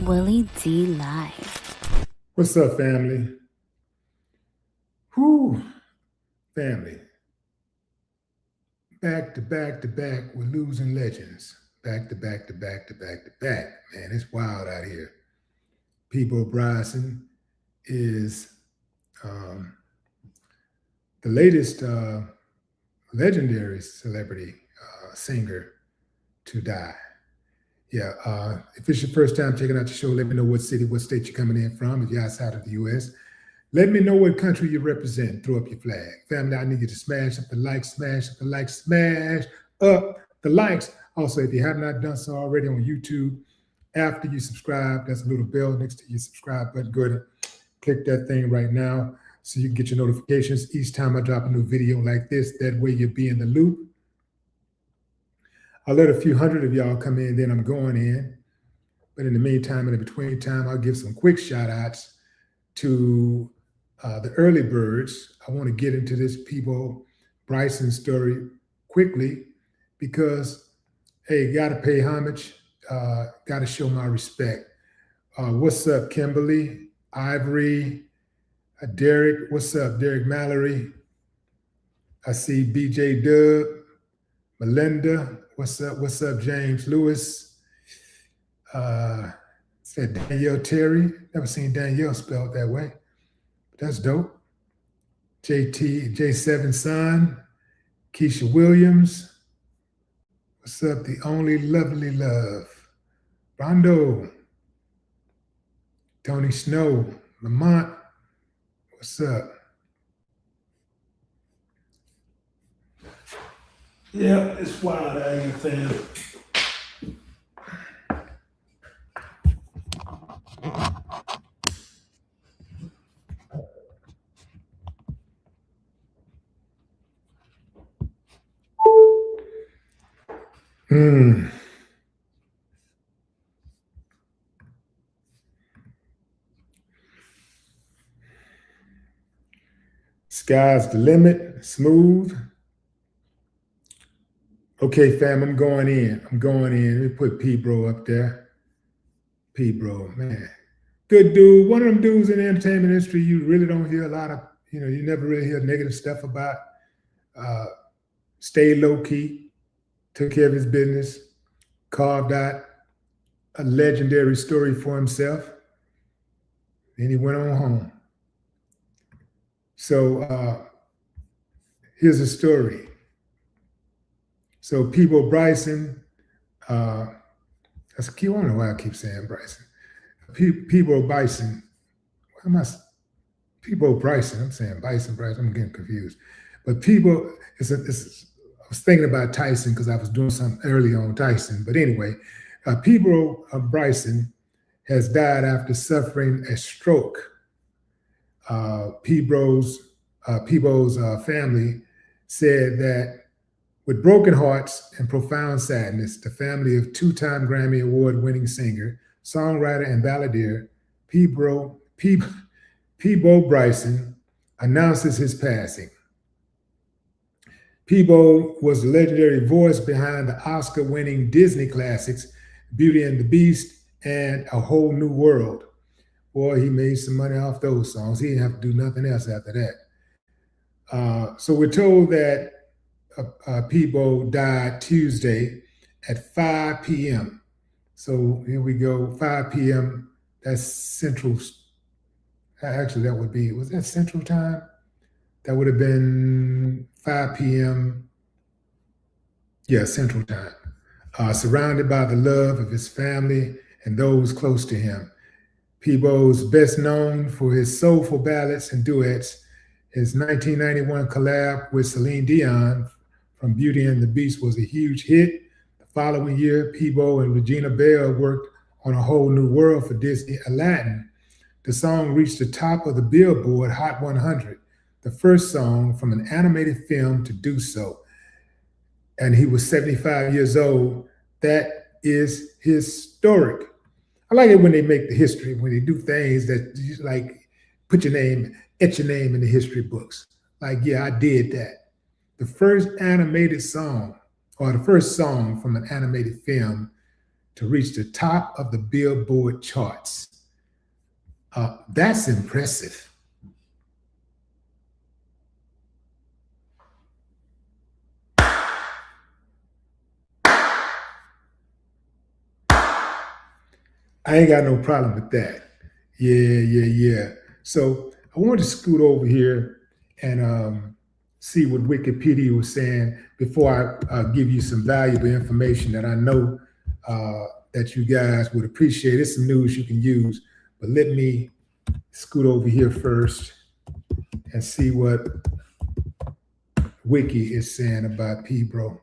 Willie D live. What's up, family? Whoo, family. Back to back to back, we're losing legends. Back to back to back to back to back. Man, it's wild out here. Peabo Bryson is the latest legendary celebrity singer to die. Yeah, if it's your first time checking out the show, let me know what city, what state you're coming in from. If you're outside of the U.S., let me know what country you represent. Throw up your flag. Family, I need you to smash up the like, smash up the like, smash up the likes. Also, if you have not done so already on YouTube, after you subscribe, there's a little bell next to your subscribe button. Go ahead and click that thing right now so you can get your notifications each time I drop a new video like this. That way you'll be in the loop. I'll let a few hundred of y'all come in, then I'm going in. But in the meantime, in the between time, I'll give some quick shout outs to the early birds. I want to get into this Peabo Bryson story quickly because, hey, got to pay homage, got to show my respect. What's up, Kimberly, Ivory, Derek? What's up, Derek Mallory? I see BJ Dub, Melinda. What's up? What's up, James Lewis? Said Danielle Terry. Never seen Danielle spelled that way. That's dope. JT, J7 Son, Keisha Williams. What's up? The only lovely love. Rondo. Tony Snow. Lamont. What's up? Yeah, it's wild out here, fam. Sky's the limit, smooth. Okay, fam, I'm going in. Let me put Peabo up there. Peabo, man. Good dude. One of them dudes in the entertainment industry you really don't hear a lot of, you never really hear negative stuff about. Stayed low key, took care of his business, carved out a legendary story for himself. Then he went on home. So here's a story. So Peabo Bryson, that's key. I don't know why I keep saying Bryson. Peabo Bryson. Why am I? Peabo Bryson. I'm saying Bryson. I'm getting confused. But Peabo I was thinking about Tyson because I was doing something early on Tyson. But anyway, Peabo Bryson has died after suffering a stroke. Peabo's family said that with broken hearts and profound sadness, the family of two-time Grammy Award-winning singer, songwriter, and balladeer Peabo Bryson announces his passing. Peabo was the legendary voice behind the Oscar-winning Disney classics Beauty and the Beast and A Whole New World. Boy, he made some money off those songs. He didn't have to do nothing else after that. So we're told that Peabo died Tuesday at 5 p.m. So here we go, 5 p.m. That's Central. Actually, was that Central time? That would have been 5 p.m. Yeah, Central time. Surrounded by the love of his family and those close to him. Peabo's best known for his soulful ballads and duets. His 1991 collab with Celine Dion from Beauty and the Beast was a huge hit. The following year, Peabo and Regina Belle worked on A Whole New World for Disney Aladdin. The song reached the top of the Billboard Hot 100, the first song from an animated film to do so. And he was 75 years old. That is historic. I like it when they make the history, when they do things that you like put your name, etch your name in the history books. Like, yeah, I did that. The first animated song, or the first song from an animated film to reach the top of the Billboard charts. That's impressive. I ain't got no problem with that. Yeah. So I want to scoot over here and see what Wikipedia was saying before I give you some valuable information that I know that you guys would appreciate. It's some news you can use, but let me scoot over here first and see what Wiki is saying about Peabo.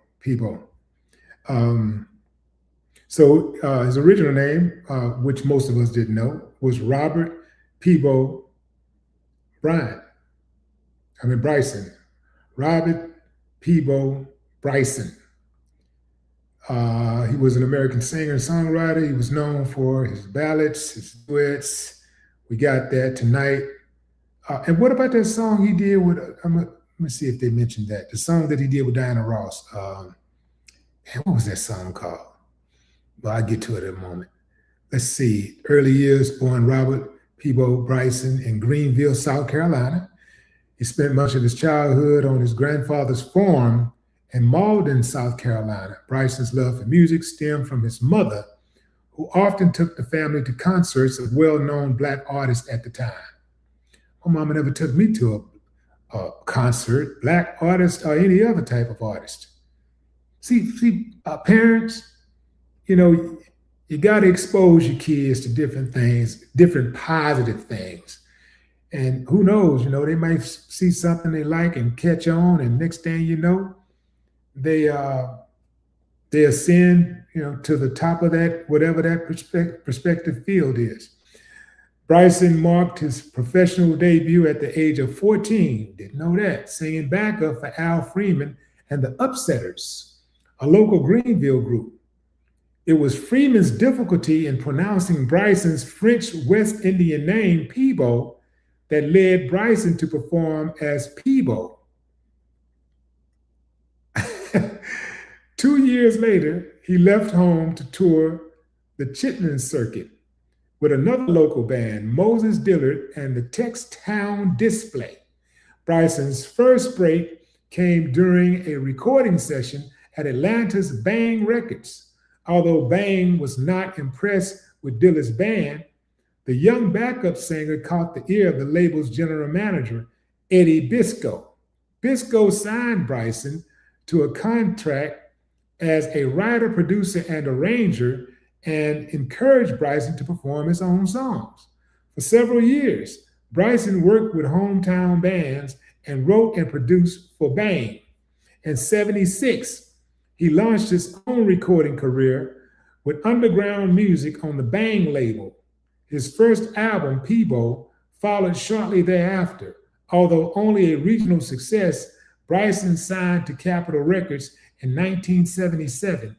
So his original name, which most of us didn't know, was Robert Peabo Bryson. Robert Peabo Bryson. He was an American singer and songwriter. He was known for his ballads, his duets. We got that tonight. And what about that song he did with, let me see if they mentioned that. The song that he did with Diana Ross. What was that song called? Well, I'll get to it in a moment. Let's see. Early years, born Robert Peabo Bryson in Greenville, South Carolina. He spent much of his childhood on his grandfather's farm in Malden, South Carolina. Bryson's love for music stemmed from his mother, who often took the family to concerts of well-known Black artists at the time. My mama never took me to a concert, Black artist or any other type of artist. See, parents, you got to expose your kids to different things, different positive things. And who knows, they might see something they like and catch on, and next thing you know, they ascend, to the top of that, whatever that prospective field is. Bryson marked his professional debut at the age of 14, didn't know that, singing backup for Al Freeman and the Upsetters, a local Greenville group. It was Freeman's difficulty in pronouncing Bryson's French West Indian name, Peabo, that led Bryson to perform as Peabo. 2 years later, he left home to tour the Chitlin circuit with another local band, Moses Dillard and the Textown Display. Bryson's first break came during a recording session at Atlanta's Bang Records. Although Bang was not impressed with Dillard's band, the young backup singer caught the ear of the label's general manager, Eddie Biscoe. Biscoe signed Bryson to a contract as a writer, producer, and arranger, and encouraged Bryson to perform his own songs. For several years, Bryson worked with hometown bands and wrote and produced for Bang. In '76, he launched his own recording career with underground music on the Bang label. His first album, Peabo, followed shortly thereafter. Although only a regional success, Bryson signed to Capitol Records in 1977.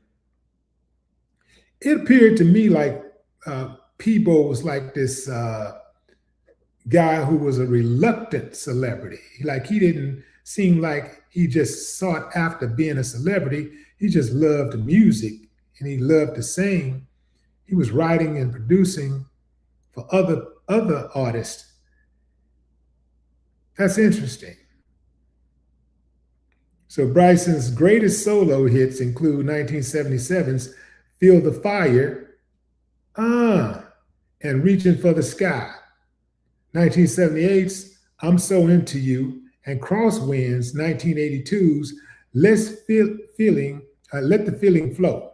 It appeared to me like Peabo was like this guy who was a reluctant celebrity. Like, he didn't seem like he just sought after being a celebrity. He just loved music and he loved to sing. He was writing and producing for other artists. That's interesting. So Bryson's greatest solo hits include 1977's Feel the Fire, and Reaching for the Sky. 1978's I'm So Into You, and Crosswinds 1982's Let the Feeling Flow.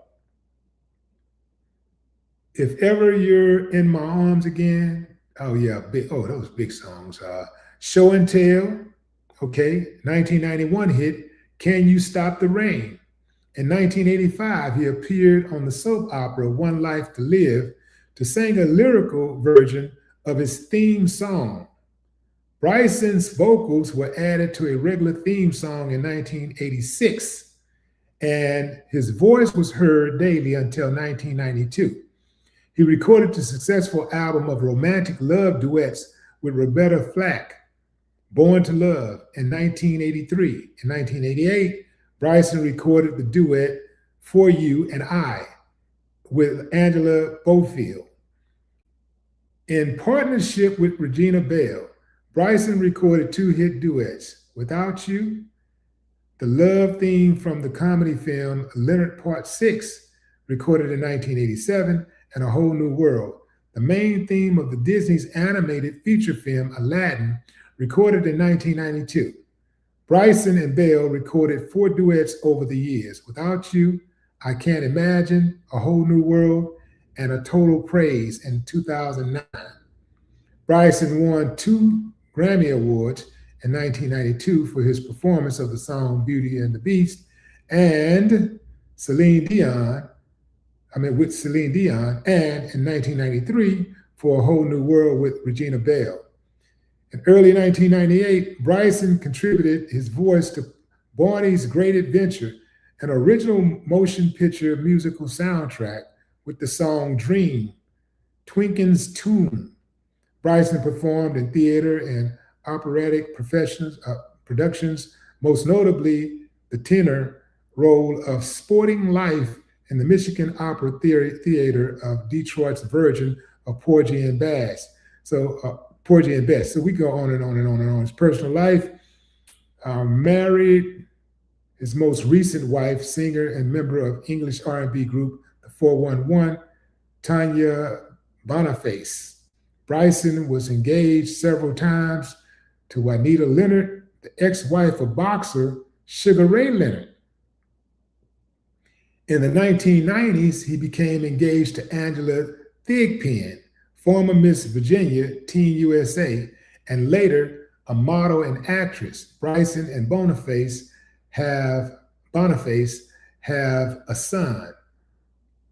If Ever You're in My Arms Again, those big songs. Show and Tell, 1991 hit, Can You Stop the Rain? In 1985, he appeared on the soap opera One Life to Live to sing a lyrical version of his theme song. Bryson's vocals were added to a regular theme song in 1986, and his voice was heard daily until 1992. He recorded the successful album of romantic love duets with Roberta Flack, Born to Love, in 1983. In 1988, Bryson recorded the duet For You and I. with Angela Bofield. In partnership with Regina Belle, Bryson recorded 2 hit duets, Without You, the love theme from the comedy film Leonard Part 6, recorded in 1987, and A Whole New World, the main theme of the Disney's animated feature film Aladdin, recorded in 1992. Bryson and Belle recorded 4 duets over the years, Without You, I Can't Imagine, A Whole New World, and A Total Praise in 2009. Bryson won 2 Grammy Awards in 1992 for his performance of the song Beauty and the Beast, and with Celine Dion, and in 1993 for A Whole New World with Regina Belle. In early 1998, Bryson contributed his voice to Barney's Great Adventure, an original motion picture musical soundtrack with the song Dream, Twinken's Tune. Bryson performed in theater and operatic productions, most notably the tenor role of Sporting Life in the Michigan Opera Theater of Detroit's version of Porgy and Bess. Porgy and Bess. So we go on and on and on and on. His personal life, married his most recent wife, singer and member of English R&B group the 411, Tanya Boniface. Bryson was engaged several times to Juanita Leonard, the ex-wife of boxer Sugar Ray Leonard. In the 1990s, he became engaged to Angela Thigpen, former Miss Virginia, Teen USA, and later a model and actress. Bryson and Boniface have a son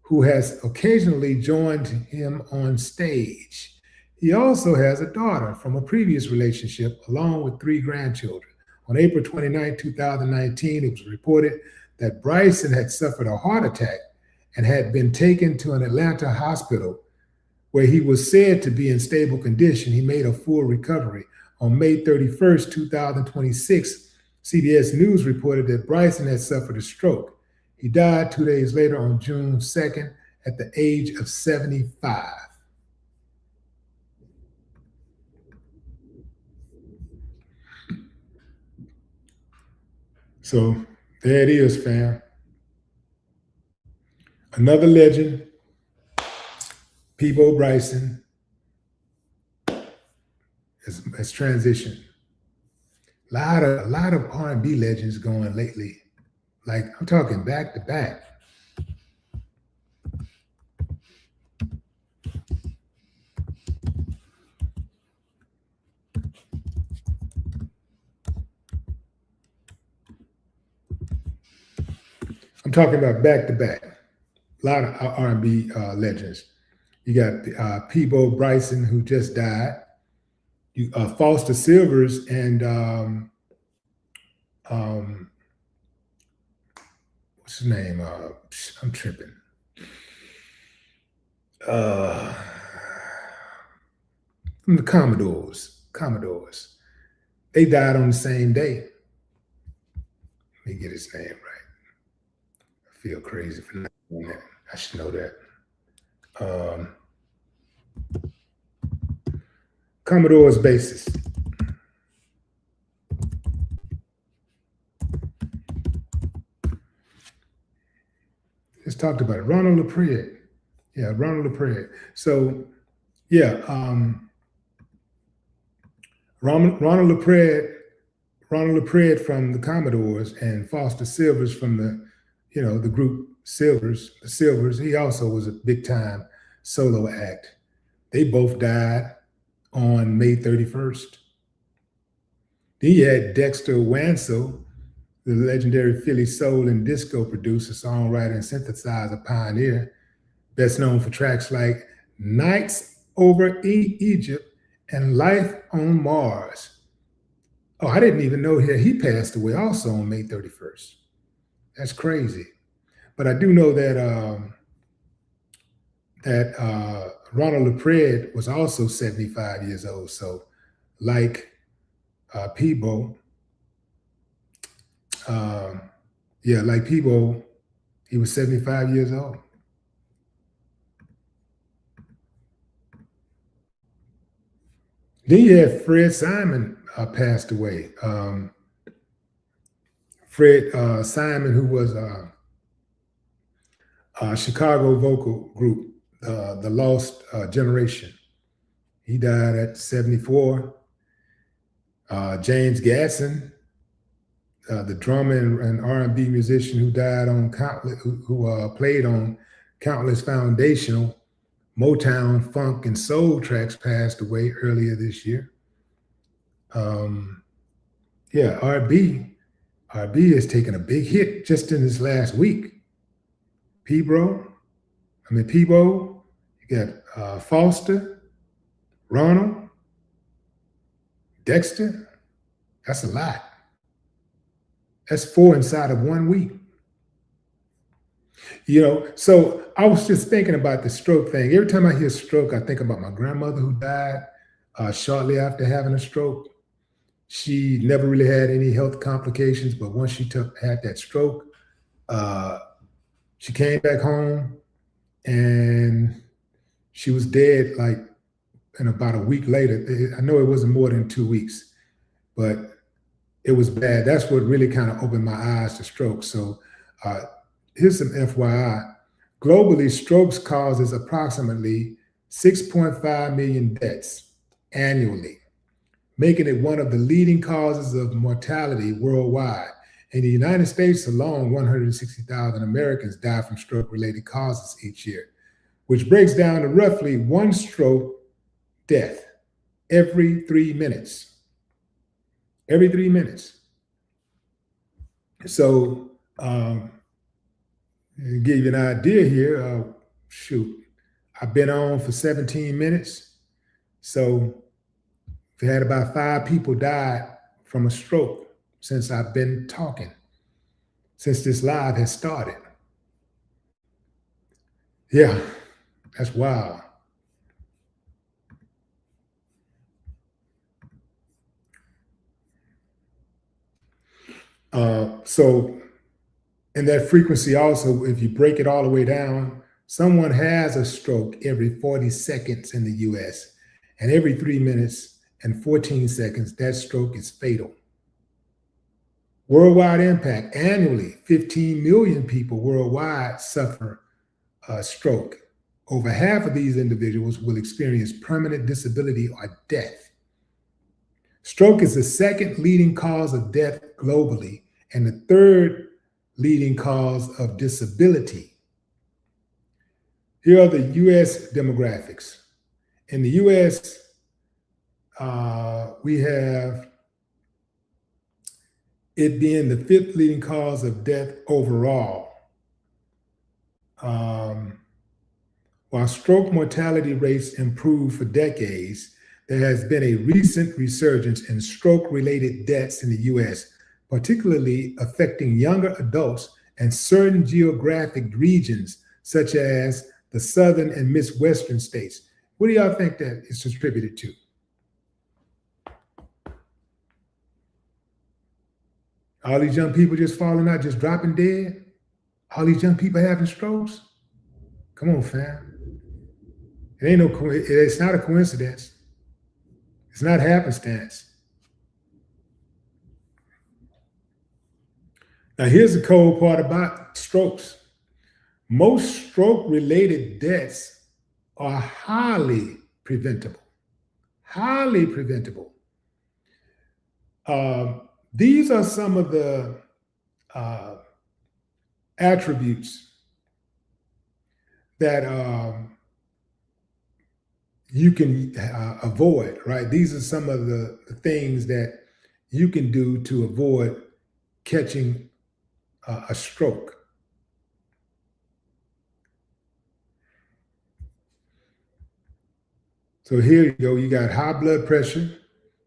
who has occasionally joined him on stage. He also has a daughter from a previous relationship, along with 3 grandchildren. On April 29, 2019, it was reported that Bryson had suffered a heart attack and had been taken to an Atlanta hospital where he was said to be in stable condition. He made a full recovery. On May 31st, 2026, CBS News reported that Bryson had suffered a stroke. He died 2 days later on June 2nd at the age of 75. So there it is, fam. Another legend, Peabo Bryson, has transitioned. A lot of R&B legends going lately. Like, I'm talking back to back. I'm talking about back to back. A lot of R&B legends. You got Peabo Bryson, who just died. Foster Silvers and what's his name? I'm tripping. From the Commodores. They died on the same day. Let me get his name right. I feel crazy for not knowing that. I should know that. Commodore's bassist. Just talked about it. Ronald Laepread. Yeah, Ronald Laepread. So, yeah, Ronald Laepread from the Commodores and Foster Silvers from the group the Silvers. He also was a big time solo act. They both died on May 31st. Then you had Dexter Wansel, the legendary Philly soul and disco producer, songwriter, and synthesizer pioneer, best known for tracks like Nights Over Egypt and Life on Mars. Oh, I didn't even know he passed away also on May 31st. That's crazy. But I do know that Ronald Laepread was also 75 years old. So like Peabo, like Peabo, he was 75 years old. Then you had Fred Simon passed away. Fred Simon, who was a Chicago vocal group, the Lost Generation. He died at 74. James Gasson, the drummer and R&B musician who died on countless, who played on countless foundational Motown, funk, and soul tracks, passed away earlier this year. Yeah, R&B has taken a big hit just in this last week. Peabo, you got Foster, Ronald, Dexter. That's a lot. That's 4 inside of 1 week. So I was just thinking about the stroke thing. Every time I hear stroke, I think about my grandmother who died shortly after having a stroke. She never really had any health complications, but once she had that stroke, she came back home and she was dead like in about a week later. I know it wasn't more than 2 weeks, but it was bad. That's what really kind of opened my eyes to stroke. So here's some FYI. Globally, strokes causes approximately 6.5 million deaths annually, making it one of the leading causes of mortality worldwide. In the United States alone, 160,000 Americans die from stroke-related causes each year, which breaks down to roughly 1 stroke death every 3 minutes. Every 3 minutes. So, to give you an idea here, I've been on for 17 minutes. So we've had about 5 people die from a stroke since I've been talking, since this live has started. Yeah, that's wild. And that frequency also, if you break it all the way down, someone has a stroke every 40 seconds in the US, and every 3 minutes and 14 seconds, that stroke is fatal. Worldwide impact, annually, 15 million people worldwide suffer a stroke. Over half of these individuals will experience permanent disability or death. Stroke is the second leading cause of death globally and the third leading cause of disability. Here are the US demographics. In the US, we have it being the 5th leading cause of death overall. While stroke mortality rates improved for decades, there has been a recent resurgence in stroke-related deaths in the US, particularly affecting younger adults and certain geographic regions, such as the southern and Midwestern states. What do y'all think that is attributed to? All these young people just falling out, just dropping dead? All these young people having strokes? Come on, fam. It's not a coincidence. It's not happenstance. Now, here's the cold part about strokes. Most stroke-related deaths are highly preventable. Highly preventable. These are some of the attributes that you can avoid, right? These are some of the things that you can do to avoid catching a stroke. So here you go, you got high blood pressure.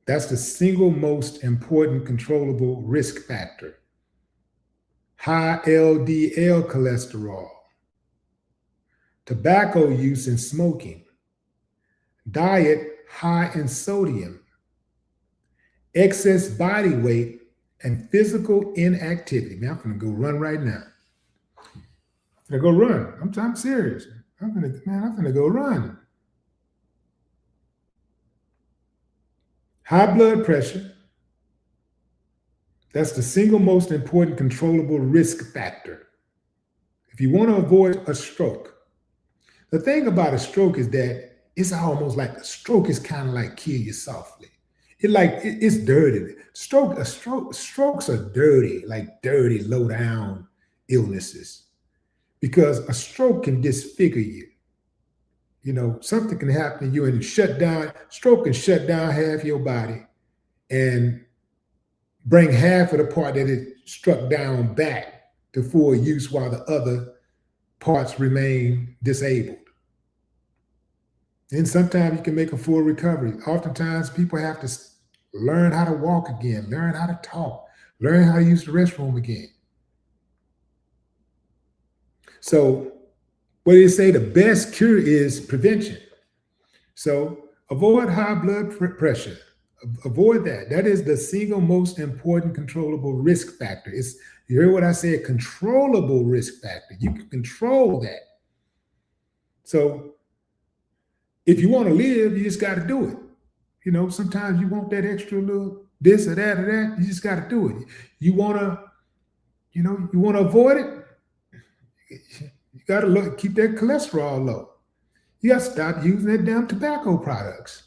That's the single most important controllable risk factor. High LDL cholesterol, tobacco use and smoking, diet high in sodium, excess body weight, and physical inactivity. Man, I'm gonna go run right now. I'm gonna go run. I'm serious. I'm gonna go run. High blood pressure, that's the single most important controllable risk factor. If you want to avoid a stroke, the thing about a stroke is that it's almost like a stroke is kind of like kill you softly. It's dirty. Strokes are dirty, like dirty, low down illnesses. Because a stroke can disfigure you. You know, something can happen to you and stroke can shut down half your body and bring half of the part that it struck down back to full use while the other parts remain disabled. And sometimes you can make a full recovery. Oftentimes people have to learn how to walk again, learn how to talk, learn how to use the restroom again. So what do they say? The best cure is prevention. So avoid high blood pressure. Avoid that. That is the single most important controllable risk factor. You hear what I said? Controllable risk factor. You can control that. So if you want to live, you just got to do it. You know, sometimes you want that extra little this or that or that. You just got to do it. You want to avoid it. You got to keep that cholesterol low. You got to stop using that damn tobacco products.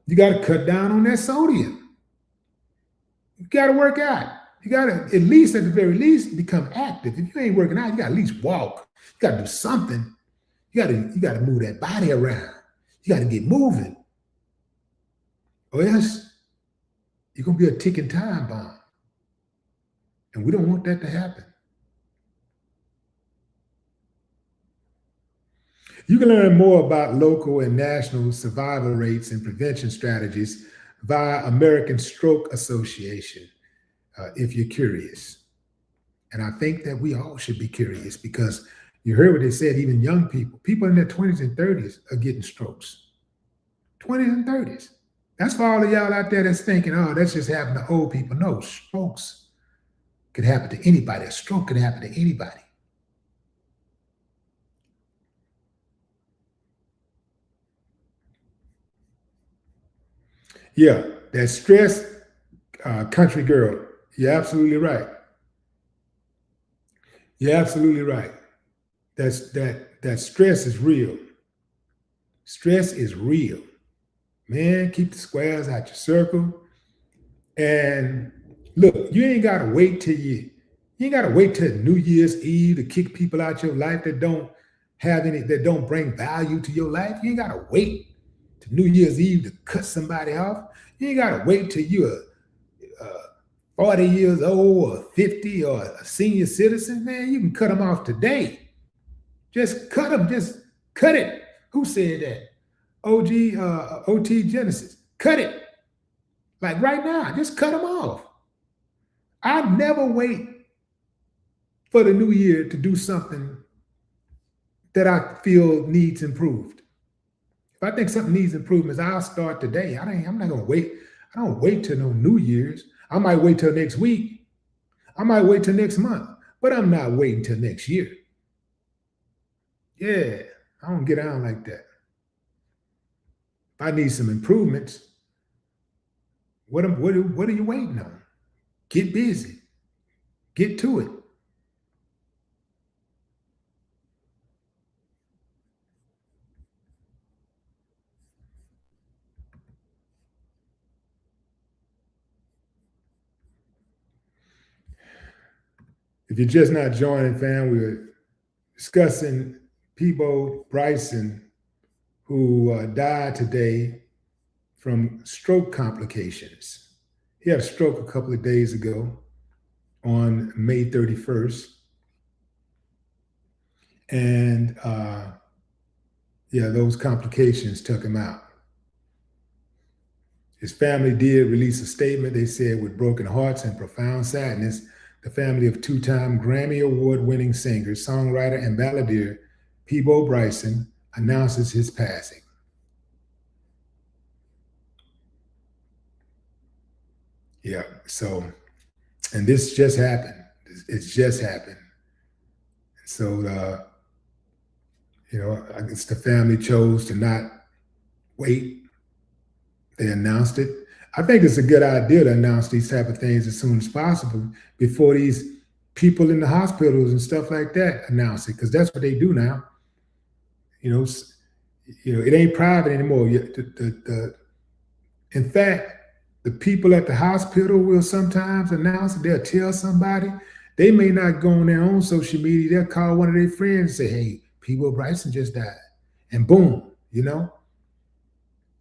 You got to cut down on that sodium. You got to work out. You got to, at the very least, become active. If you ain't working out, you got to at least walk. You got to do something. You got to move that body around. You got to get moving. Or else you're going to be a ticking time bomb. And we don't want that to happen. You can learn more about local and national survival rates and prevention strategies via American Stroke Association, if you're curious. And I think that we all should be curious because you heard what they said, even young people in their 20s and 30s are getting strokes. 20s and 30s. That's for all of y'all out there that's thinking, oh, that's just happening to old people. No, strokes could happen to anybody. A stroke could happen to anybody. Yeah, that stress, country girl. You're absolutely right. You're absolutely right. That stress is real. Stress is real. Man, keep the squares out your circle. And look, you ain't gotta wait till New Year's Eve to kick people out your life that don't bring value to your life. You ain't gotta wait to New Year's Eve to cut somebody off. You ain't gotta wait till you're 40 years old or 50 or a senior citizen. Man, you can cut them off today. Just cut them. Just cut it. Who said that? OT Genesis. Cut it. Like right now, just cut them off. I never wait for the new year to do something that I feel needs improved. If I think something needs improvements, I'll start today. I'm not gonna wait. I don't wait till no New Year's. I might wait till next week. I might wait till next month, but I'm not waiting till next year. Yeah, I don't get on like that. If I need some improvements, what are you waiting on? Get busy. Get to it. If you're just not joining, fam, we're discussing Peabo Bryson, who died today from stroke complications. He had a stroke a couple of days ago on May 31st. And those complications took him out. His family did release a statement. They said, with broken hearts and profound sadness, the family of two-time Grammy Award-winning singer, songwriter, and balladeer Peabo Bryson announces his passing. Yeah, so, and this just happened. It's just happened. So, I guess the family chose to not wait They announced it. I think it's a good idea to announce these type of things as soon as possible before these people in the hospitals and stuff like that announce it, because that's what they do now. You know, it ain't private anymore. In fact, the people at the hospital will sometimes announce it. They'll tell somebody. They may not go on their own social media. They'll call one of their friends and say, "Hey, Peabo Bryson just died," and boom,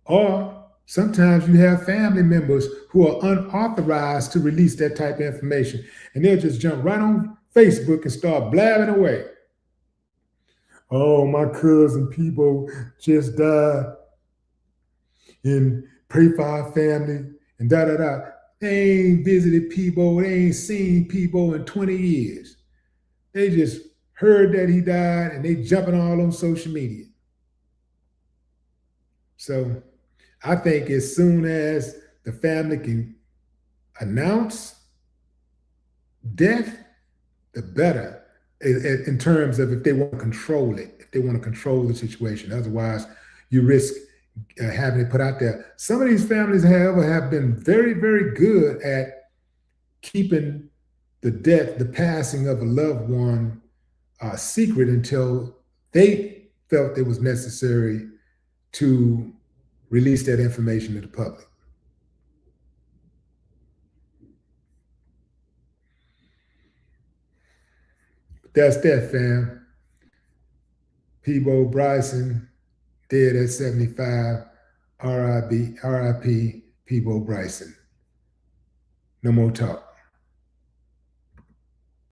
Or sometimes you have family members who are unauthorized to release that type of information, and they'll just jump right on Facebook and start blabbing away. "Oh, my cousin Peabo just died, and pray for our family," and da da da. They ain't visited Peabo. They ain't seen Peabo in 20 years. They just heard that he died, and they jumping all on social media. So I think as soon as the family can announce death, the better, in terms of if they want to control it, if they want to control the situation. Otherwise, you risk having it put out there. Some of these families, however, have been very, very good at keeping the passing of a loved one secret until they felt it was necessary to release that information to the public. But that's that, fam. Peabo Bryson, dead at 75. R.I.P. Peabo Bryson. No more talk.